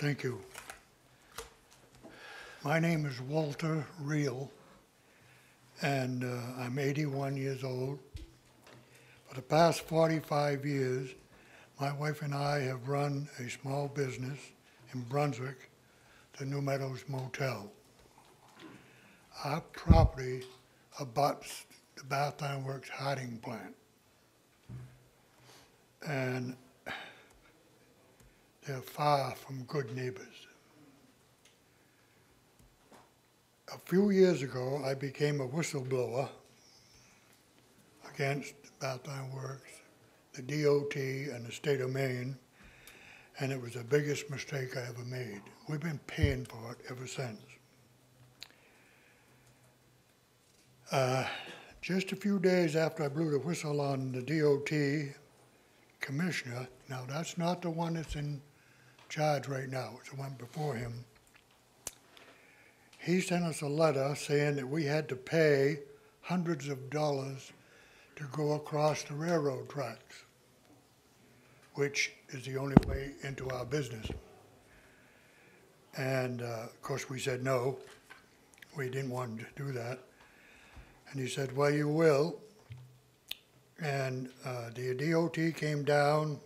Thank you. My name is Walter Reil, and I'm 81 years old. For the past 45 years, my wife and I have run a small business in Brunswick, the New Meadows Motel. Our property abuts the Bath Iron Works harding plant. And they're far from good neighbors. A few years ago, I became a whistleblower against Bath Iron Works, the DOT, and the state of Maine, and it was the biggest mistake I ever made. We've been paying for it ever since. Just a few days after I blew the whistle on the DOT commissioner, now that's not the one that's in charge right now, it's the one before him, he sent us a letter saying that we had to pay hundreds of dollars to go across the railroad tracks, which is the only way into our business. And of course we said no, we didn't want to do that. And he said, well, you will. And the DOT came down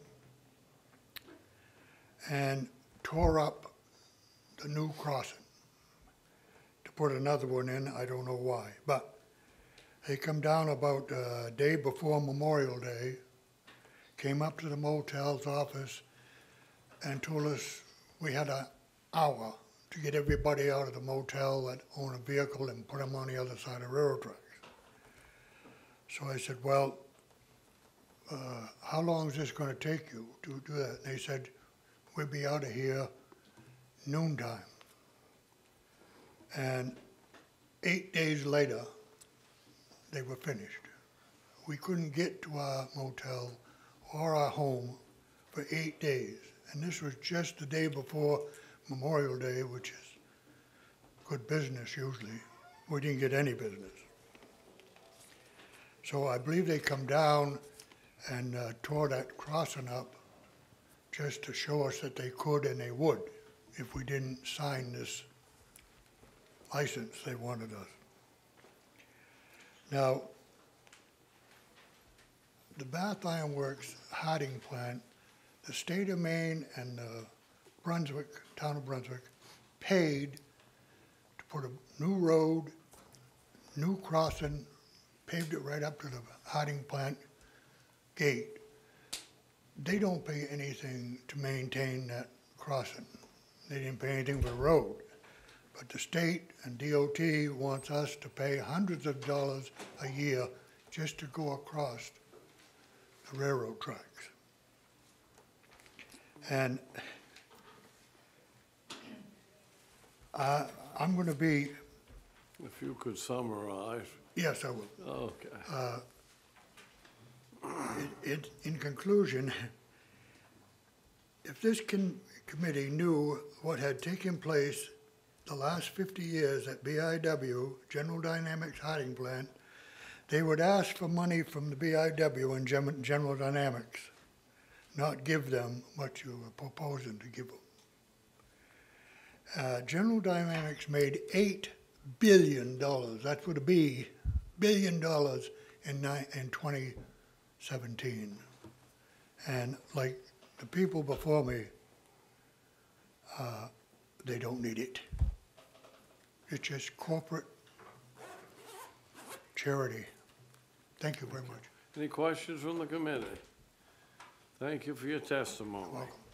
and tore up the new crossing to put another one in. I don't know why, but they come down about a day before Memorial Day, came up to the motel's office and told us we had an hour to get everybody out of the motel that owned a vehicle and put them on the other side of the railroad tracks. So I said, well, how long is this going to take you to do that? And they said, we'll be out of here noontime. And 8 days later, they were finished. We couldn't get to our motel or our home for 8 days. And this was just the day before Memorial Day, which is good business usually. We didn't get any business. So I believe they come down and tore that crossing up just to show us that they could and they would if we didn't sign this license they wanted us. Now, the Bath Iron Works harding plant, the state of Maine and Brunswick, town of Brunswick, paid to put a new road, new crossing, paved it right up to the harding plant gate. They don't pay anything to maintain that crossing. They didn't pay anything for the road. But the state and DOT wants us to pay hundreds of dollars a year just to go across the railroad tracks. And I'm going to be... If you could summarize. Yes, I will. Okay. In conclusion, if this committee knew what had taken place the last 50 years at BIW, General Dynamics harding plant, they would ask for money from the BIW and General Dynamics, not give them what you were proposing to give them. General Dynamics made $8 billion, that's with a B, $billion in 2017. And like the people before me, they don't need it. It's just corporate charity. Thank you very much. Any questions from the committee? Thank you for your testimony. You're welcome.